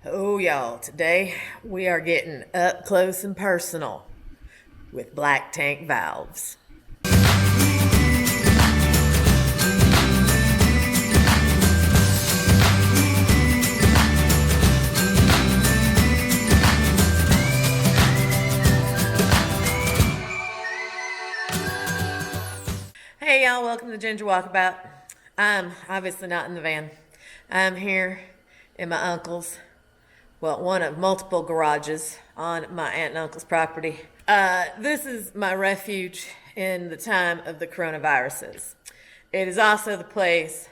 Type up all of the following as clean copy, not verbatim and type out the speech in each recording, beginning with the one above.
Oh, y'all, today we are getting up close and personal with black tank valves. Hey, y'all, welcome to Ginger Walkabout. I'm obviously not in the van. I'm here in my uncle's. Well, one of multiple garages on my aunt and uncle's property. This is my refuge in the time of the coronaviruses. It is also the place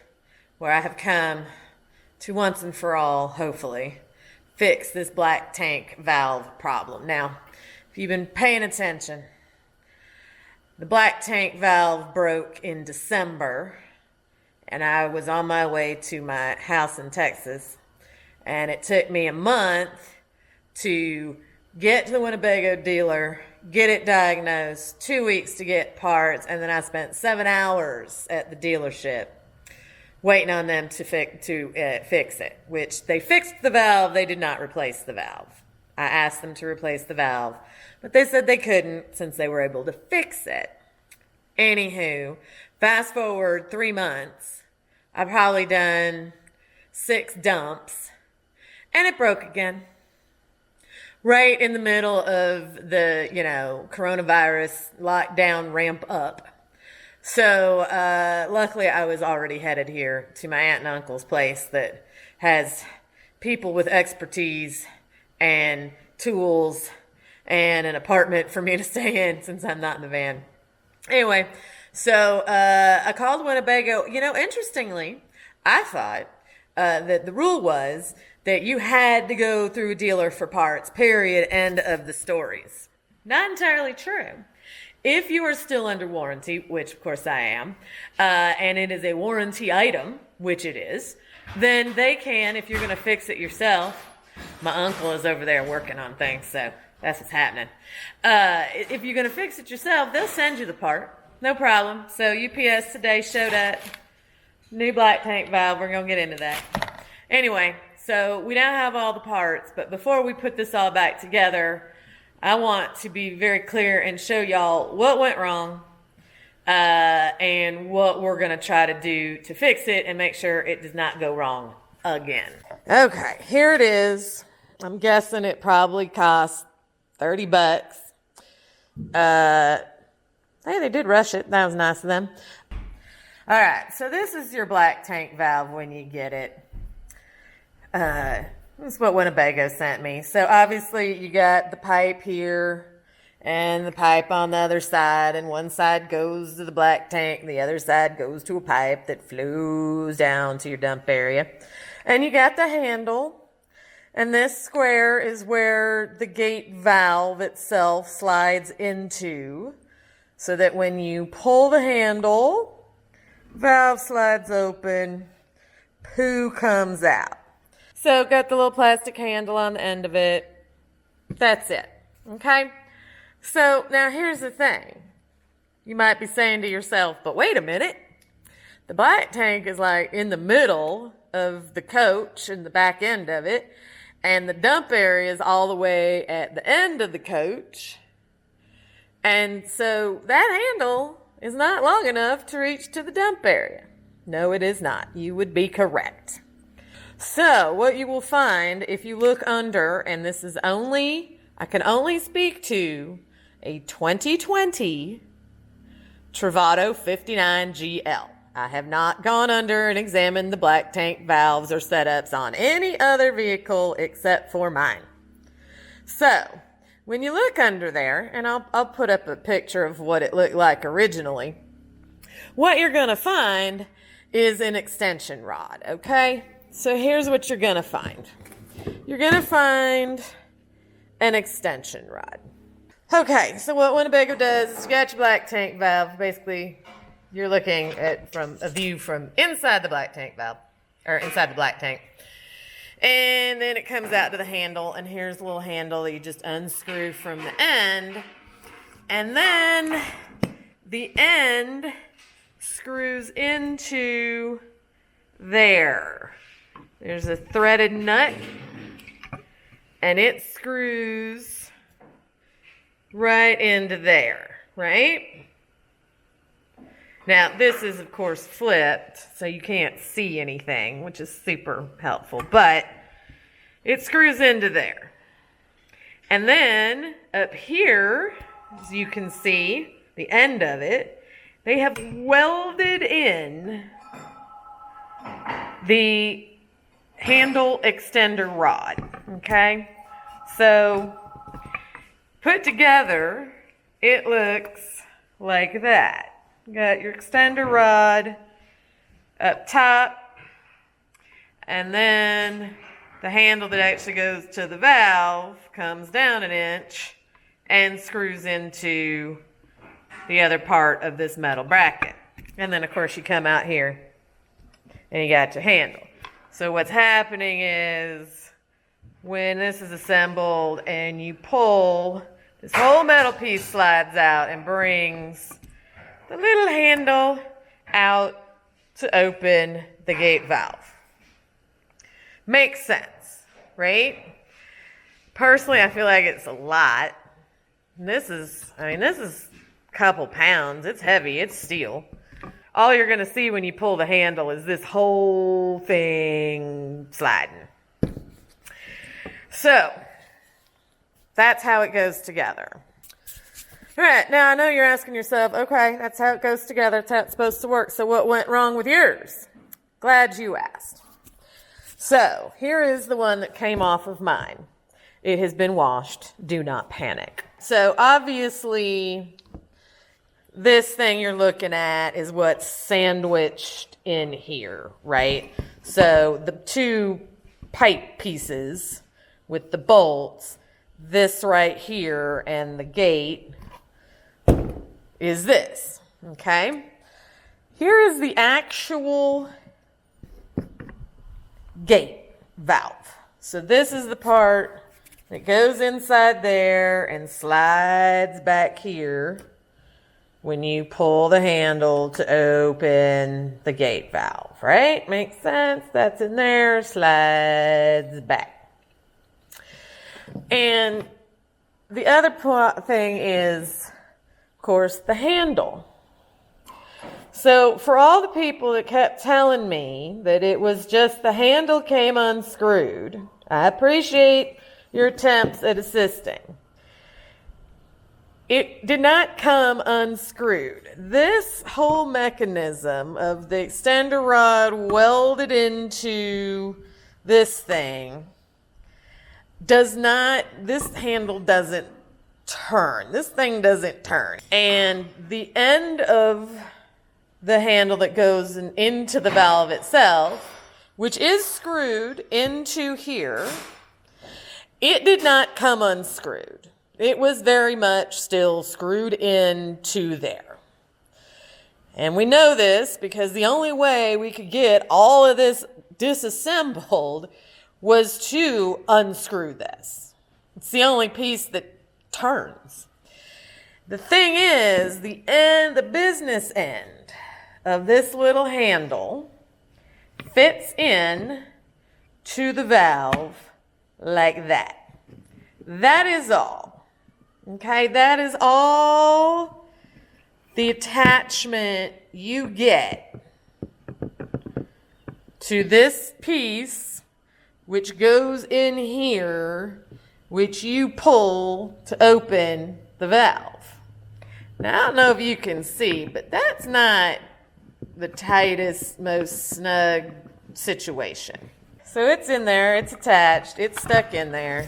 where I have come to once and for all, hopefully, fix this black tank valve problem. Now, if you've been paying attention, the black tank valve broke in December, and I was on my way to my house in Texas. And it took me a month to get to the Winnebago dealer, get it diagnosed, 2 weeks to get parts, and then I spent 7 hours at the dealership waiting on them to fix it, which they fixed the valve. They did not replace the valve. I asked them to replace the valve, but they said they couldn't since they were able to fix it. Anywho, fast forward 3 months, I've probably done 6 dumps. And it broke again. Right in the middle of the, coronavirus lockdown ramp up. So, luckily I was already headed here to my aunt and uncle's place that has people with expertise and tools and an apartment for me to stay in since I'm not in the van. Anyway, so, I called Winnebago. Interestingly, I thought that the rule was that you had to go through a dealer for parts, period, end of the stories. Not entirely true. If you are still under warranty, which of course I am, and it is a warranty item, which it is, then they can, if you're going to fix it yourself. My uncle is over there working on things, so that's what's happening. If you're going to fix it yourself, they'll send you the part. No problem. So UPS today showed up. New black tank valve. We're going to get into that. Anyway, so we now have all the parts, but before we put this all back together, I want to be very clear and show y'all what went wrong and what we're going to try to do to fix it and make sure it does not go wrong again. Okay, here it is. I'm guessing it probably cost $30. Hey, they did rush it. That was nice of them. All right, so this is your black tank valve when you get it. This is what Winnebago sent me. So obviously you got the pipe here and the pipe on the other side, and one side goes to the black tank and the other side goes to a pipe that flows down to your dump area. And you got the handle, and this square is where the gate valve itself slides into, so that when you pull the handle, valve slides open, poo comes out. So got the little plastic handle on the end of it. That's it. Okay? So now here's the thing. You might be saying to yourself, but wait a minute. The black tank is like in the middle of the coach and the back end of it. And the dump area is all the way at the end of the coach. And so that handle is not long enough to reach to the dump area. No, it is not. You would be correct. So what you will find if you look under, and this is I can only speak to a 2020 Travato 59GL. I have not gone under and examined the black tank valves or setups on any other vehicle except for mine. So when you look under there, and I'll put up a picture of what it looked like originally, what you're going to find is an extension rod, okay? So here's what you're going to find. You're going to find an extension rod. Okay, so what Winnebago does is you got your black tank valve. Basically, you're looking at from a view from inside the black tank valve, or inside the black tank. And then it comes out to the handle, and here's the little handle that you just unscrew from the end. And then the end screws into there. There's a threaded nut and it screws right into there, right? Now, this is, of course, flipped, so you can't see anything, which is super helpful, but it screws into there. And then up here, as you can see, the end of it, they have welded in the handle extender rod, okay? So, put together, it looks like that. You got your extender rod up top, and then the handle that actually goes to the valve comes down an inch and screws into the other part of this metal bracket. And then, of course, you come out here and you got your handle. So what's happening is when this is assembled and you pull, this whole metal piece slides out and brings the little handle out to open the gate valve. Makes sense, right? Personally, I feel like it's a lot. This is a couple pounds. It's heavy. It's steel. All you're going to see when you pull the handle is this whole thing sliding. So, that's how it goes together. All right, now I know you're asking yourself, okay, that's how it goes together. That's how it's supposed to work. So what went wrong with yours? Glad you asked. So, here is the one that came off of mine. It has been washed. Do not panic. So, obviously, this thing you're looking at is what's sandwiched in here, right? So, the two pipe pieces with the bolts, this right here and the gate is this, okay? Here is the actual gate valve. So this is the part that goes inside there and slides back here when you pull the handle to open the gate valve, right? Makes sense? That's in there, slides back. And the other thing is, of course, the handle. So for all the people that kept telling me that it was just the handle came unscrewed, I appreciate your attempts at assisting. It did not come unscrewed. This whole mechanism of the extender rod welded into this thing this handle doesn't turn. This thing doesn't turn. And the end of the handle that goes into the valve itself, which is screwed into here, it did not come unscrewed. It was very much still screwed into there. And we know this because the only way we could get all of this disassembled was to unscrew this. It's the only piece that turns. The thing is, the business end of this little handle fits in to the valve like that. That is all. Okay, that is all the attachment you get to this piece, which goes in here, which you pull to open the valve. Now, I don't know if you can see, but that's not the tightest, most snug situation. So it's in there, it's attached, it's stuck in there.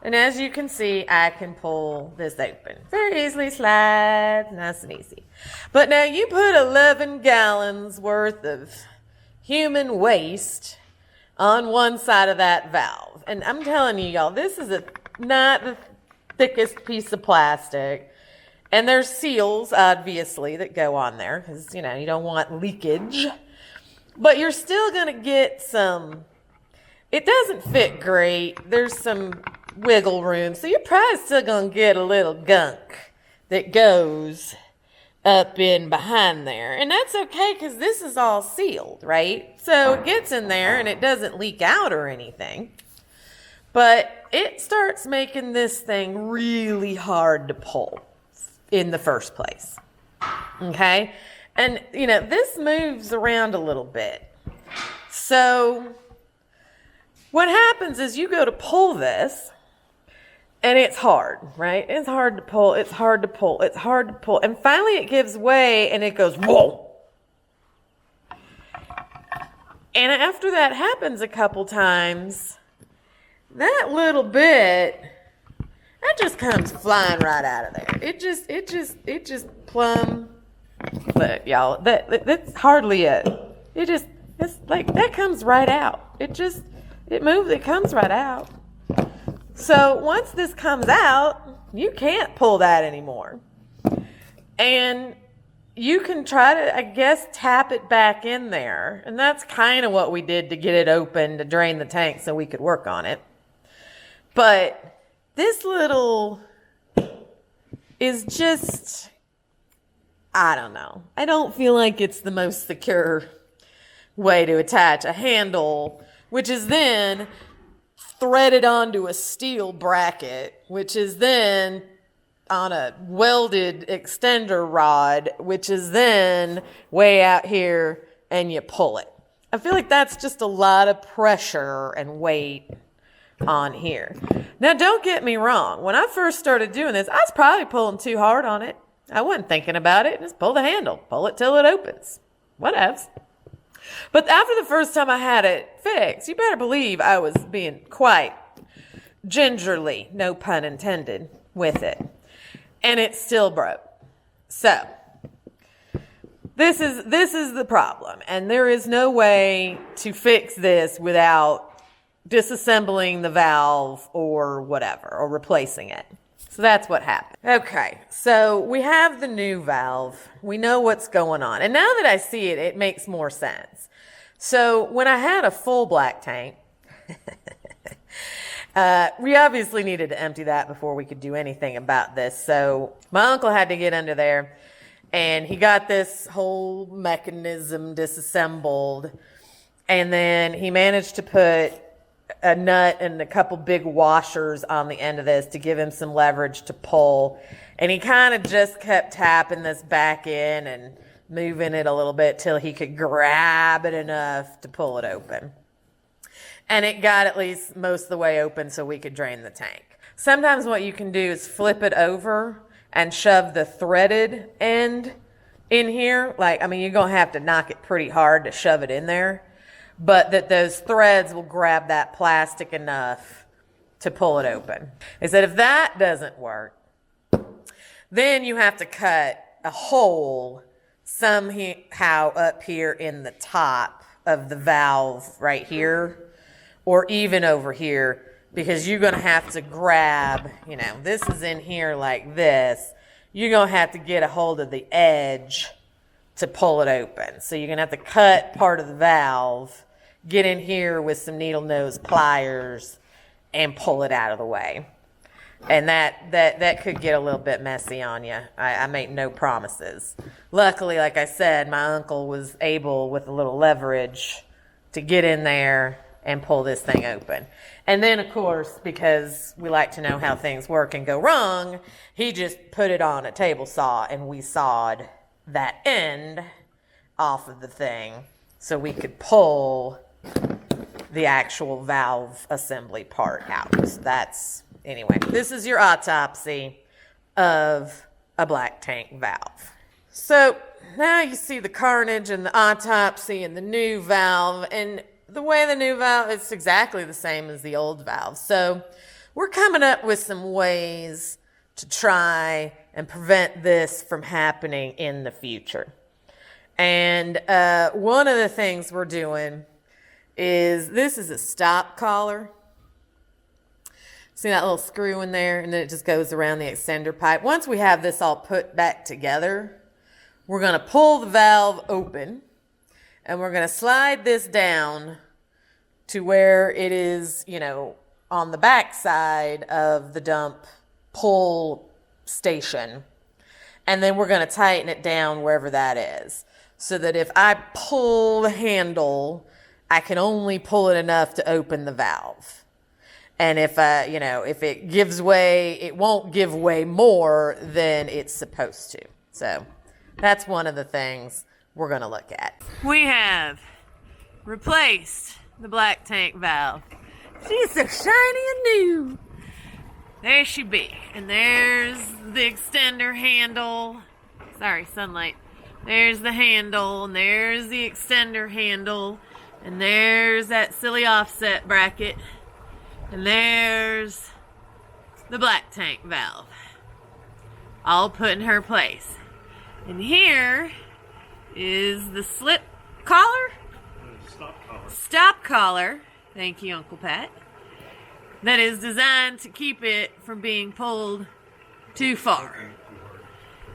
And as you can see, I can pull this open. Very easily slides, nice and easy. But now you put 11 gallons worth of human waste on one side of that valve. And I'm telling you, y'all, this is not the thickest piece of plastic. And there's seals, obviously, that go on there because, you don't want leakage. But you're still going to get some, it doesn't fit great. There's some wiggle room. So you're probably still going to get a little gunk that goes up in behind there. And that's okay because this is all sealed, right? So it gets in there and it doesn't leak out or anything. But it starts making this thing really hard to pull in the first place. Okay? And, this moves around a little bit. So what happens is you go to pull this, and it's hard, right? It's hard to pull. It's hard to pull. It's hard to pull. And finally it gives way, and it goes, whoa. And after that happens a couple times, that little bit, that just comes flying right out of there. It just plumb. Look, y'all, that's hardly it. It's like, that comes right out. It moves, it comes right out. So once this comes out, you can't pull that anymore. And you can try to, I guess, tap it back in there. And that's kind of what we did to get it open, to drain the tank so we could work on it. But this little is just, I don't know. I don't feel like it's the most secure way to attach a handle, which is then threaded onto a steel bracket, which is then on a welded extender rod, which is then way out here, and you pull it. I feel like that's just a lot of pressure and weight on here. Now, don't get me wrong. When I first started doing this, I was probably pulling too hard on it. I wasn't thinking about it. Just pull the handle. Pull it till it opens. Whatevs. But after the first time I had it fixed, you better believe I was being quite gingerly, no pun intended, with it. And it still broke. So, this is the problem. And there is no way to fix this without disassembling the valve or whatever, or replacing it. So that's what happened. Okay, so we have the new valve. We know what's going on. And now that I see it, it makes more sense. So when I had a full black tank, we obviously needed to empty that before we could do anything about this. So my uncle had to get under there, and he got this whole mechanism disassembled. And then he managed to put a nut and a couple big washers on the end of this to give him some leverage to pull. And he kind of just kept tapping this back in and moving it a little bit till he could grab it enough to pull it open. And it got at least most of the way open so we could drain the tank. Sometimes what you can do is flip it over and shove the threaded end in here. You're going to have to knock it pretty hard to shove it in there. But that those threads will grab that plastic enough to pull it open. They said if that doesn't work, then you have to cut a hole somehow up here in the top of the valve right here, or even over here, because you're going to have to grab, this is in here like this. You're going to have to get a hold of the edge to pull it open. So you're going to have to cut part of the valve, get in here with some needle nose pliers, and pull it out of the way. And that could get a little bit messy on you. I make no promises. Luckily, like I said, my uncle was able, with a little leverage, to get in there and pull this thing open. And then, of course, because we like to know how things work and go wrong, he just put it on a table saw, and we sawed that end off of the thing so we could pull the actual valve assembly part out. So anyway, this is your autopsy of a black tank valve. So now you see the carnage and the autopsy and the new valve, and the way the new valve, it's exactly the same as the old valve. So we're coming up with some ways to try and prevent this from happening in the future. And one of the things we're doing is, this is a stop collar. See that little screw in there? And then it just goes around the extender pipe. Once we have this all put back together, we're going to pull the valve open, and we're going to slide this down to where it is, on the back side of the dump pull station. And then we're going to tighten it down wherever that is, so that if I pull the handle, I can only pull it enough to open the valve. And if, if it gives way, it won't give way more than it's supposed to. So that's one of the things we're going to look at. We have replaced the black tank valve. She's so shiny and new. There she be. And there's the extender handle. Sorry, sunlight. There's the handle, and there's the extender handle, and there's that silly offset bracket, and there's the black tank valve. All put in her place. And here is the slip collar. Stop collar. Thank you, Uncle Pat. That is designed to keep it from being pulled too far.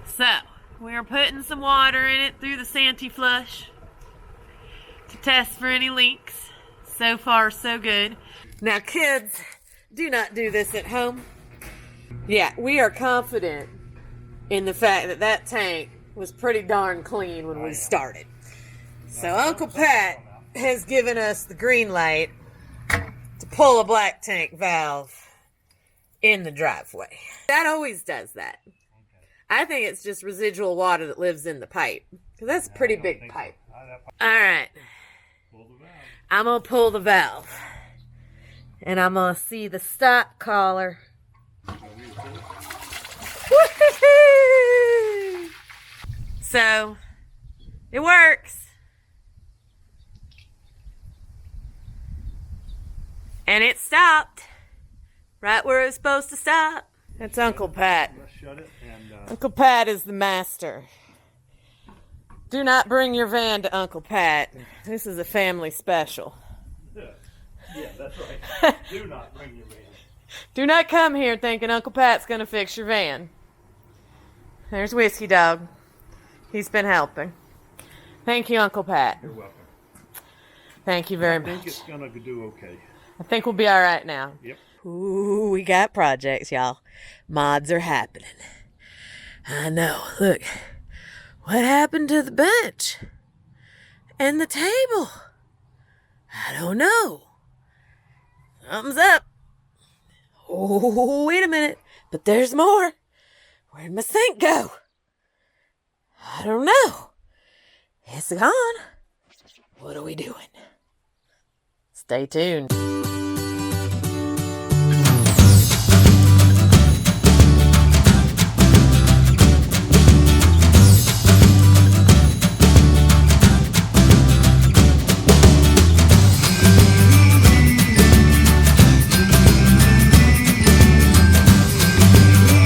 So, we are putting some water in it through the Santee flush to test for any leaks. So far, so good. Now, kids, do not do this at home. Yeah, we are confident in the fact that that tank was pretty darn clean when we started. So Uncle Pat has given us the green light to pull a black tank valve in the driveway. That always does that. I think it's just residual water that lives in the pipe, because that's a pretty big pipe. All right. I'm going to pull the valve, and I'm going to see the stop collar. So, it works. And it stopped right where it was supposed to stop. That's Uncle Pat. Uncle Pat is the master. Do not bring your van to Uncle Pat. This is a family special. Yeah, that's right. Do not bring your van. Do not come here thinking Uncle Pat's going to fix your van. There's Whiskey Dog. He's been helping. Thank you, Uncle Pat. You're welcome. Thank you very much. I think it's going to do okay. I think we'll be all right now. Yep. Ooh, we got projects, y'all. Mods are happening. I know. Look. What happened to the bench? And the table? I don't know. Something's up. Oh, wait a minute. But there's more. Where'd my sink go? I don't know. It's gone. What are we doing? Stay tuned.